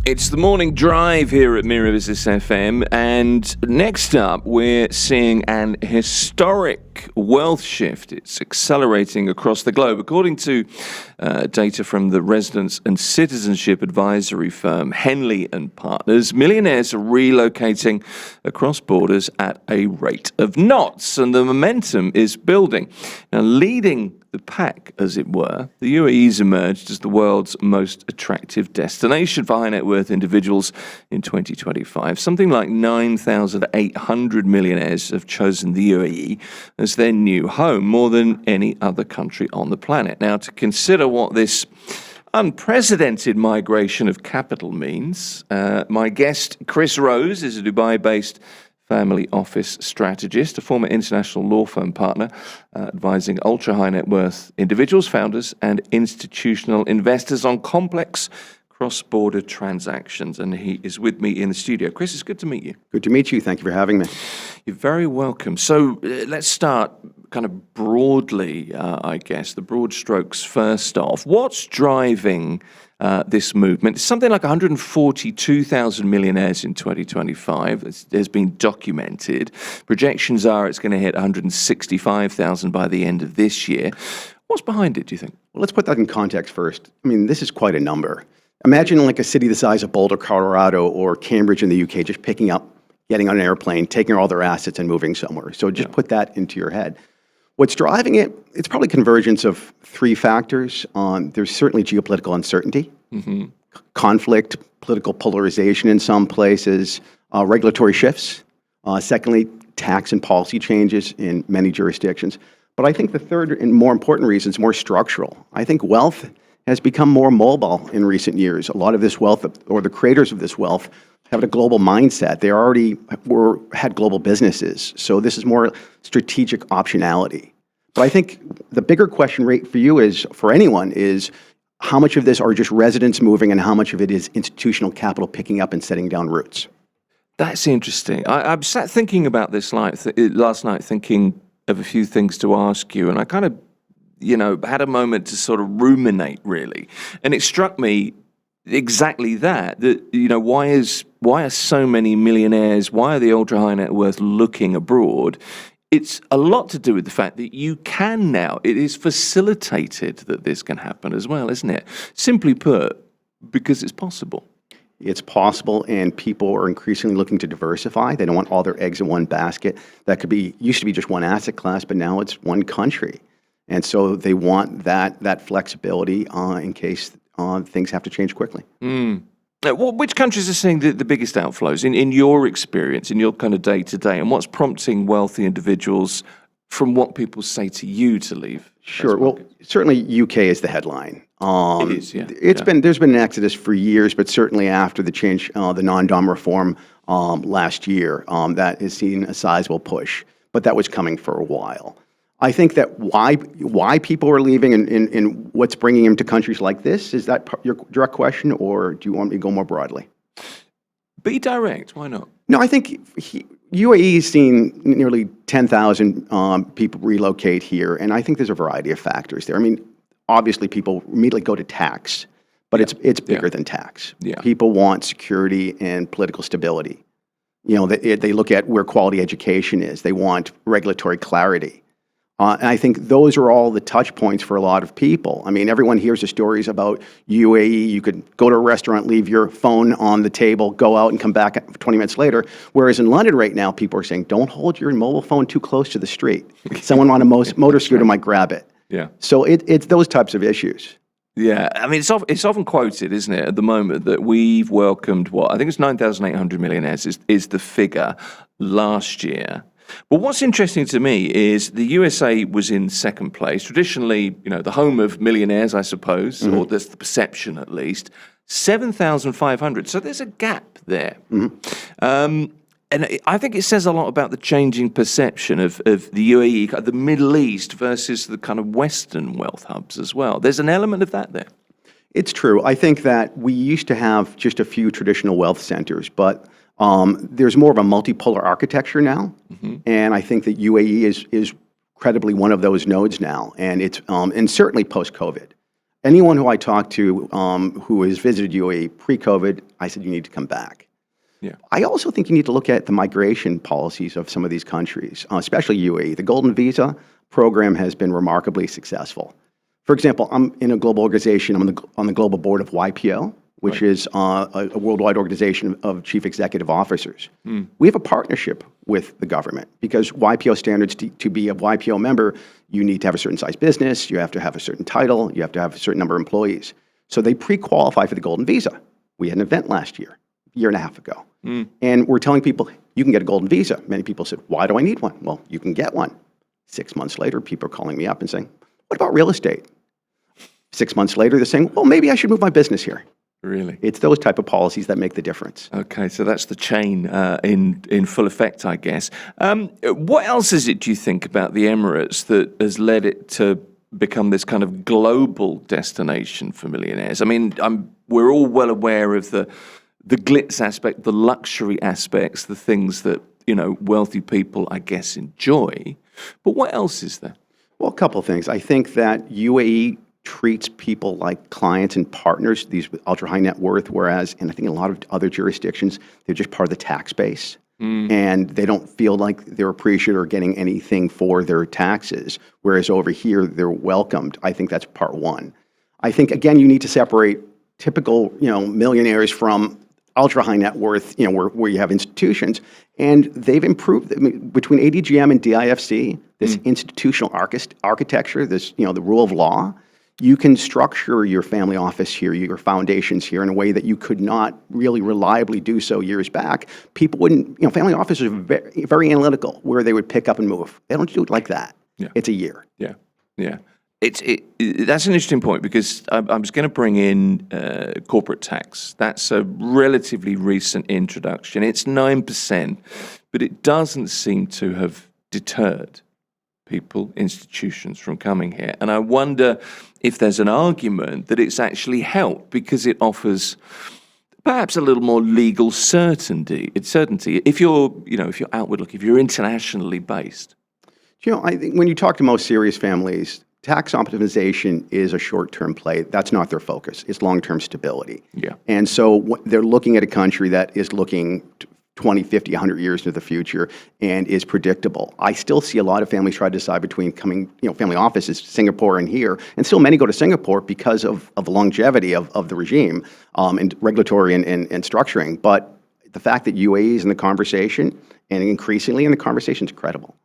It's the morning drive here at Mirror Business FM, and next up we're seeing an historic wealth shift. It's accelerating across the globe. According to data from the Residence and Citizenship Advisory firm Henley and Partners, millionaires are relocating across borders at a rate of knots, and the momentum is building. Now, leading the pack, as it were, the UAE's emerged as the world's most attractive destination for high net worth individuals in 2025. Something like 9,800 millionaires have chosen the UAE as their new home, more than any other country on the planet. Now, to consider what this unprecedented migration of capital means, my guest, Chris Rose, is a Dubai-based family office strategist, a former international law firm partner, advising ultra-high net worth individuals, founders, and institutional investors on complex cross-border transactions. And he is with me in the studio. Chris, it's good to meet you. Good to meet you. Thank you for having me. You're very welcome. So let's start kind of broadly, I guess, the broad strokes first off. What's driving this movement? It's something like 142,000 millionaires in 2025. Has been documented. Projections are it's going to hit 165,000 by the end of this year. What's behind it, do you think? Well, let's put that in context first. I mean, this is quite a number. Imagine like a city the size of Boulder, Colorado, or Cambridge in the UK, just picking up, getting on an airplane, taking all their assets and moving somewhere. So just put that into your head. What's driving it? It's probably convergence of three factors. There's certainly geopolitical uncertainty, conflict, political polarization in some places, regulatory shifts. Secondly, tax and policy changes in many jurisdictions. But I think the third and more important reason is more structural. I think wealth has become more mobile in recent years. A lot of this wealth, or the creators of this wealth, have a global mindset. They already had global businesses. So this is more strategic optionality. But I think the bigger question for you is, for anyone, is how much of this are just residents moving and how much of it is institutional capital picking up and setting down roots? That's interesting. I sat thinking about this last night, thinking of a few things to ask you, and I kind of, had a moment to sort of ruminate, really. And it struck me exactly that why are so many millionaires, why are the ultra high net worth looking abroad? It's a lot to do with the fact that you can now, it is facilitated that this can happen as well, isn't it? Simply put, because it's possible. It's possible, and people are increasingly looking to diversify. They don't want all their eggs in one basket. That used to be just one asset class, but now it's one country. And so they want that flexibility in case things have to change quickly. Which countries are seeing the biggest outflows in your experience, in your kind of day-to-day, and what's prompting wealthy individuals, from what people say to you, to leave? Sure. Well, certainly UK is the headline. It is, yeah. There's been an exodus for years, but certainly after the change, the non-dom reform last year, that has seen a sizable push, but that was coming for a while. I think that why people are leaving and what's bringing them to countries like this, is that your direct question, or do you want me to go more broadly? Be direct, why not? No, I think UAE has seen nearly 10,000 people relocate here, and I think there's a variety of factors there. I mean, obviously people immediately go to tax, but it's bigger than tax. Yeah. People want security and political stability. They look at where quality education is. They want regulatory clarity. And I think those are all the touch points for a lot of people. I mean, everyone hears the stories about UAE. You could go to a restaurant, leave your phone on the table, go out and come back 20 minutes later. Whereas in London right now, people are saying, don't hold your mobile phone too close to the street. Someone on a motor scooter might grab it. Yeah. So it's those types of issues. Yeah, I mean, it's often quoted, isn't it, at the moment, that we've welcomed, I think it's 9,800 millionaires is the figure last year. But what's interesting to me is the USA was in second place, traditionally, the home of millionaires, I suppose, or there's the perception at least, 7,500. So there's a gap there. And I think it says a lot about the changing perception of the UAE, the Middle East versus the kind of Western wealth hubs as well. There's an element of that there. It's true. I think that we used to have just a few traditional wealth centers, but there's more of a multipolar architecture now, and I think that UAE is credibly one of those nodes now, and it's and certainly post-COVID. Anyone who I talked to who has visited UAE pre-COVID, I said, you need to come back. Yeah. I also think you need to look at the migration policies of some of these countries, especially UAE. The Golden Visa program has been remarkably successful. For example, I'm in a global organization. I'm on the global board of YPO, which is a worldwide organization of chief executive officers. We have a partnership with the government because YPO standards, to be a YPO member, you need to have a certain size business, you have to have a certain title, you have to have a certain number of employees. So they pre-qualify for the Golden Visa. We had an event last year, a year and a half ago. And we're telling people, you can get a Golden Visa. Many people said, why do I need one? Well, you can get one. 6 months later, people are calling me up and saying, what about real estate? 6 months later, they're saying, well, maybe I should move my business here. Really? It's those type of policies that make the difference. Okay, so that's the chain in full effect, I guess. What else is it, do you think, about the Emirates that has led it to become this kind of global destination for millionaires? I mean, we're all well aware of the glitz aspect, the luxury aspects, the things that, wealthy people, I guess, enjoy. But what else is there? Well, a couple of things. I think that UAE treats people like clients and partners, these with ultra high net worth, whereas, and I think in a lot of other jurisdictions, they're just part of the tax base. And they don't feel like they're appreciated or getting anything for their taxes, whereas over here, they're welcomed. I think that's part one. I think, again, you need to separate typical, millionaires from ultra high net worth, where you have institutions, and they've improved. I mean, between ADGM and DIFC, this institutional architecture, this, the rule of law, you can structure your family office here, your foundations here in a way that you could not really reliably do so years back. People wouldn't, family offices are very, very analytical, where they would pick up and move. They don't do it like that. Yeah. It's a year. Yeah, yeah. That's an interesting point because I was going to bring in corporate tax. That's a relatively recent introduction. It's 9%, but it doesn't seem to have deterred people, institutions from coming here. And I wonder if there's an argument that it's actually helped because it offers perhaps a little more legal certainty. If you're outward looking, if you're internationally based. I think when you talk to most serious families, tax optimization is a short-term play. That's not their focus. It's long-term stability. Yeah. And so they're looking at a country that is looking 20, 50, 100 years into the future and is predictable. I still see a lot of families try to decide between coming, family offices, Singapore and here, and still many go to Singapore because of the longevity of the regime and regulatory and structuring. But the fact that UAE is in the conversation and increasingly in the conversation is credible.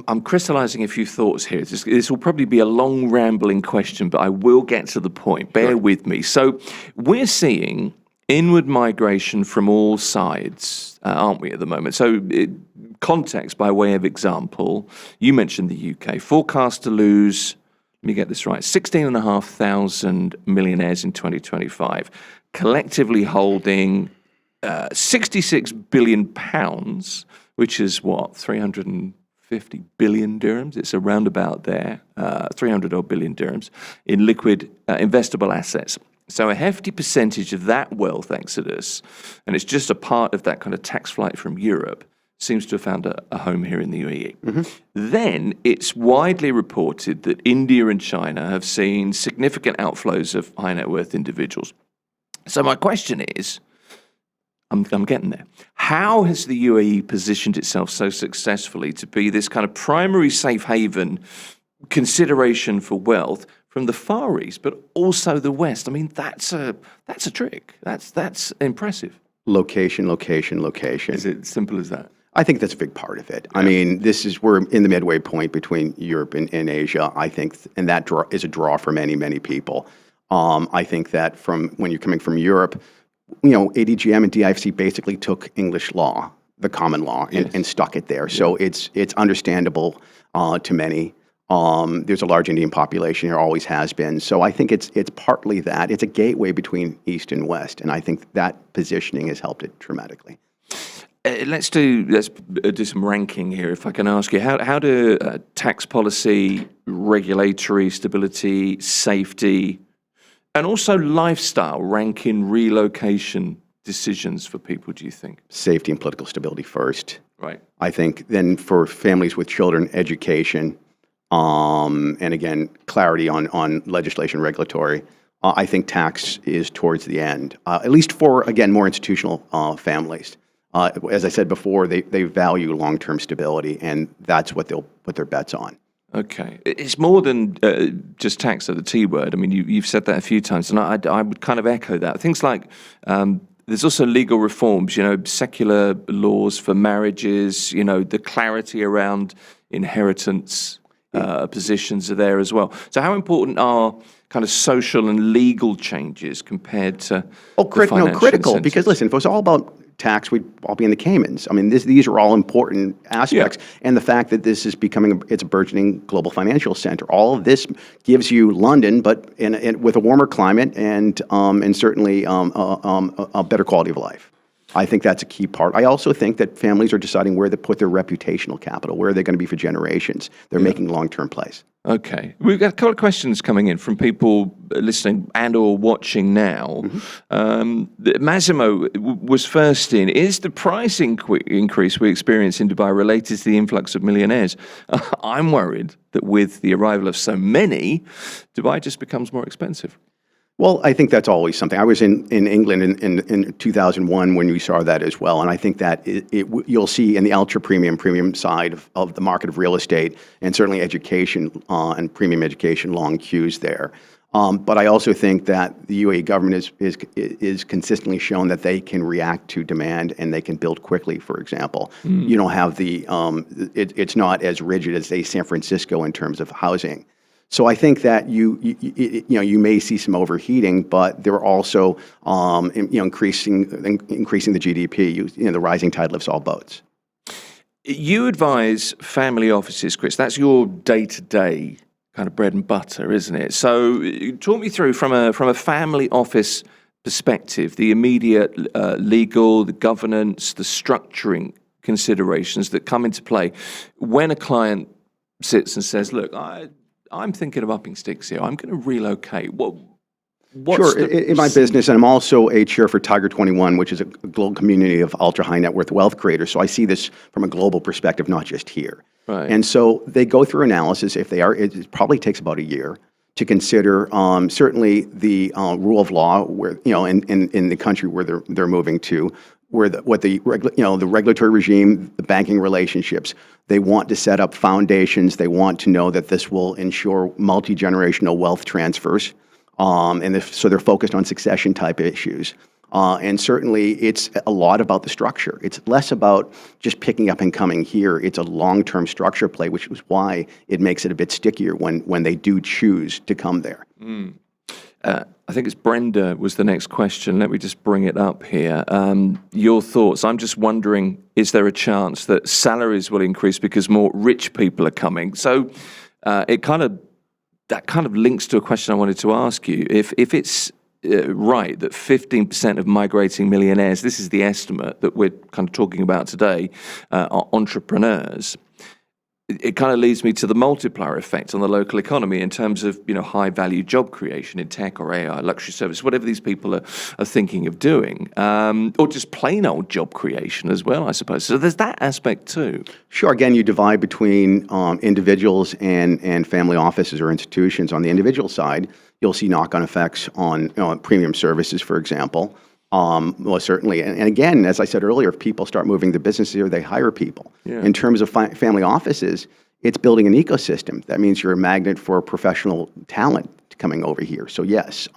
I'm crystallizing a few thoughts here. This will probably be a long, rambling question, but I will get to the point. Bear with me. So we're seeing inward migration from all sides, aren't we, at the moment? So context, by way of example, you mentioned the UK. Forecast to lose, let me get this right, 16,500 millionaires in 2025, collectively holding 66 billion pounds, which is what, 350 billion dirhams? It's around about there, 300 odd billion dirhams in liquid investable assets. So a hefty percentage of that wealth exodus, and it's just a part of that kind of tax flight from Europe, seems to have found a home here in the UAE. Then it's widely reported that India and China have seen significant outflows of high net worth individuals. So my question is, I'm getting there. How has the UAE positioned itself so successfully to be this kind of primary safe haven consideration for wealth from the Far East, but also the West? I mean, that's a trick. That's impressive. Location, location, location. Is it simple as that? I think that's a big part of it. I mean, we're in the midway point between Europe and Asia, I think, and that is a draw for many, many people. I think that when you're coming from Europe, ADGM and DIFC basically took English law, the common law, and stuck it there. So it's understandable to many. There's a large Indian population here, always has been. So I think it's partly that. It's a gateway between East and West, and I think that positioning has helped it dramatically. Let's do some ranking here, if I can ask you. How do tax policy, regulatory stability, safety, and also lifestyle rank in relocation decisions for people, do you think? Safety and political stability first. Right. I think then for families with children, education, and again, clarity on legislation, regulatory. I think tax is towards the end, at least for, again, more institutional families. As I said before, they value long-term stability, and that's what they'll put their bets on. Okay. It's more than just tax, the T word. I mean, you've said that a few times, and I would kind of echo that. Things like there's also legal reforms, secular laws for marriages, the clarity around inheritance positions are there as well. So how important are kind of social and legal changes compared to critical, incentives? because listen, if it was all about tax, we'd all be in the Caymans. I mean, these are all important aspects, and the fact that this is becoming it's a burgeoning global financial center. All of this gives you London, but with a warmer climate and certainly a better quality of life. I think that's a key part. I also think that families are deciding where to put their reputational capital, where they're going to be for generations. They're making long-term plays. Okay. We've got a couple of questions coming in from people listening and or watching now. Massimo was first in. Is the price increase we experience in Dubai related to the influx of millionaires? I'm worried that with the arrival of so many, Dubai just becomes more expensive. Well, I think that's always something. I was in England in 2001 when we saw that as well, and I think that you'll see in the ultra premium side of the market of real estate, and certainly education and premium education, long queues there. But I also think that the UAE government is consistently shown that they can react to demand and they can build quickly. For example, you don't have it's not as rigid as say San Francisco in terms of housing. So I think that you may see some overheating, but they're also increasing the GDP. The rising tide lifts all boats. You advise family offices, Chris. That's your day-to-day kind of bread and butter, isn't it? So talk me through from a family office perspective, the immediate legal, the governance, the structuring considerations that come into play when a client sits and says, "Look, I'm thinking of upping sticks here. I'm going to relocate." What's in my business, and I'm also a chair for Tiger 21, which is a global community of ultra-high net worth wealth creators. So I see this from a global perspective, not just here. Right. And so they go through analysis. If they are, it probably takes about a year to consider certainly the rule of law, where in the country where they're moving to, where the regulatory regime, the banking relationships. They want to set up foundations. They want to know that this will ensure multi-generational wealth transfers, so they're focused on succession type issues. And certainly, it's a lot about the structure. It's less about just picking up and coming here. It's a long-term structure play, which is why it makes it a bit stickier when they do choose to come there. I think it's Brenda was the next question. Let me just bring it up here. Your thoughts. I'm just wondering, is there a chance that salaries will increase because more rich people are coming? So that kind of links to a question I wanted to ask you. If it's right that 15% of migrating millionaires, this is the estimate that we're kind of talking about today, are entrepreneurs, it kind of leads me to the multiplier effect on the local economy in terms of high value job creation in tech or AI, luxury service, whatever these people are thinking of doing, or just plain old job creation as well, I suppose. So there's that aspect too. Sure. Again, you divide between individuals and family offices or institutions. On the individual side, you'll see knock-on effects on premium services, for example. Well, certainly. And again, as I said earlier, if people start moving the business here, they hire people. Yeah. In terms of family offices, it's building an ecosystem. That means you're a magnet for professional talent coming over here. So yes,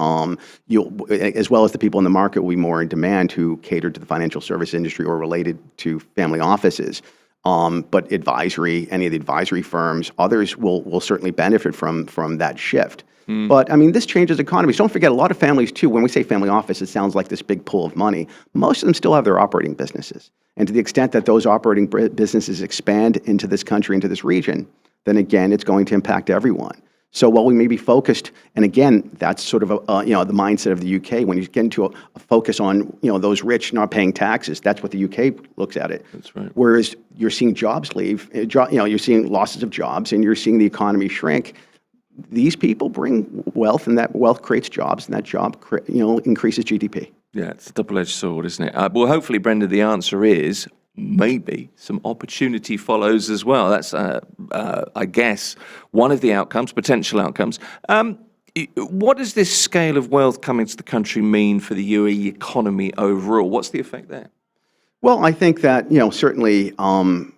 you'll, as well as the people in the market, will be more in demand who cater to the financial service industry or related to family offices. But advisory, any of the advisory firms, others will certainly benefit from that shift. But I mean, this changes economies. Don't forget, a lot of families too, when we say family office, it sounds like this big pool of money. Most of them still have their operating businesses. And to the extent that those operating businesses expand into this country, into this region, then again, it's going to impact everyone. So while we may be focused, and again, that's sort of the mindset of the UK. When you get into a focus on those rich not paying taxes, that's what the UK looks at it. That's right. Whereas you're seeing jobs leave, you're seeing losses of jobs, and you're seeing the economy shrink. These people bring wealth, and that wealth creates jobs, and that job increases GDP. Yeah, it's a double-edged sword, isn't it? Well, hopefully, Brenda, the answer is maybe some opportunity follows as well. That's, I guess, one of the outcomes, potential outcomes. What does this scale of wealth coming to the country mean for the UAE economy overall? What's the effect there? Well, I think that, certainly,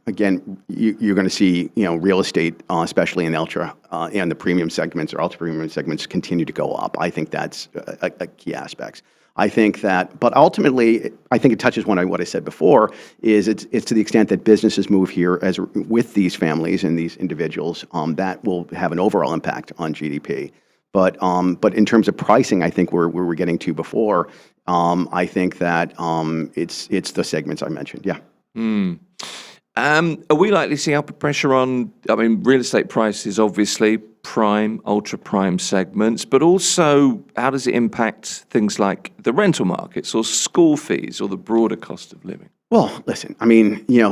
again, you're going to see, real estate, especially in the premium segments or ultra premium segments, continue to go up. I think that's a key aspect. I think that, but ultimately, I think it touches on what I said before, is it's to the extent that businesses move here with these families and these individuals, that will have an overall impact on GDP. But in terms of pricing, I think where we're getting to before, I think that it's the segments I mentioned. Yeah. Are we likely to see upward pressure on, real estate prices, obviously, prime, ultra prime segments, but also how does it impact things like the rental markets or school fees or the broader cost of living? Well, listen,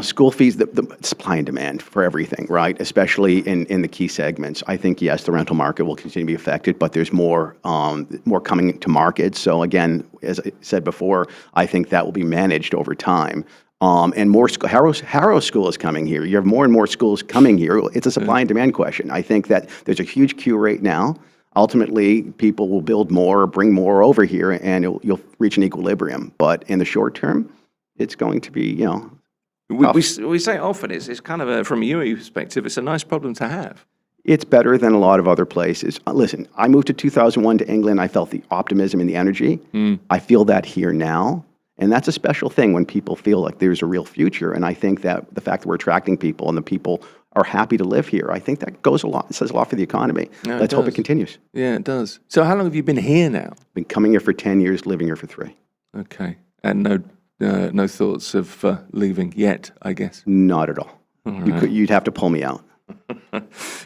school fees, the supply and demand for everything, right? Especially in the key segments. I think, yes, the rental market will continue to be affected, but there's more coming to market. So again, as I said before, I think that will be managed over time. And more Harrow School is coming here. You have more and more schools coming here. It's a supply and demand question. I think that there's a huge queue right now. Ultimately, people will build more, bring more over here, and you'll reach an equilibrium. But in the short term, it's going to be, we say it often, it's kind of, from a UAE perspective, it's a nice problem to have. It's better than a lot of other places. Listen, I moved to 2001 to England. I felt the optimism and the energy. I feel that here now. And that's a special thing when people feel like there's a real future. And I think that the fact that we're attracting people and the people are happy to live here, I think that goes a lot. It says a lot for the economy. Yeah, Let's hope it continues. Yeah, it does. So how long have you been here now? Been coming here for 10 years, living here for 3. Okay. And no thoughts of leaving yet, I guess? Not at all. Right. You'd have to pull me out.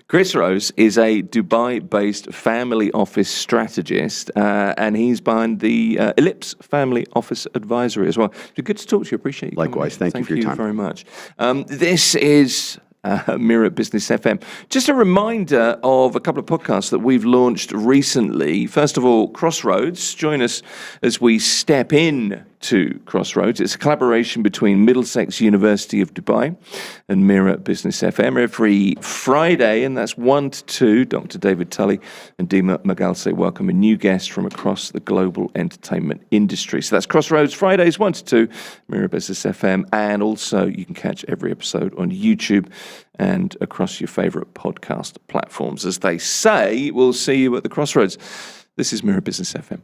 Chris Rose is a Dubai-based family office strategist, and he's behind the Ellipse Family Office Advisory as well. It's good to talk to you. Appreciate you. Likewise. Thank you for your time. Thank you very much. This is Mirror Business FM. Just a reminder of a couple of podcasts that we've launched recently. First of all, Crossroads. Join us as we step in to Crossroads. It's a collaboration between Middlesex University of Dubai and Mirror Business FM every Friday, and that's 1 to 2. Dr. David Tully and Dima Magalse welcome a new guest from across the global entertainment industry. So that's Crossroads, Fridays 1 to 2, Mirror Business FM, and also you can catch every episode on YouTube and across your favorite podcast platforms. As they say, we'll see you at the Crossroads. This is Mirror Business FM.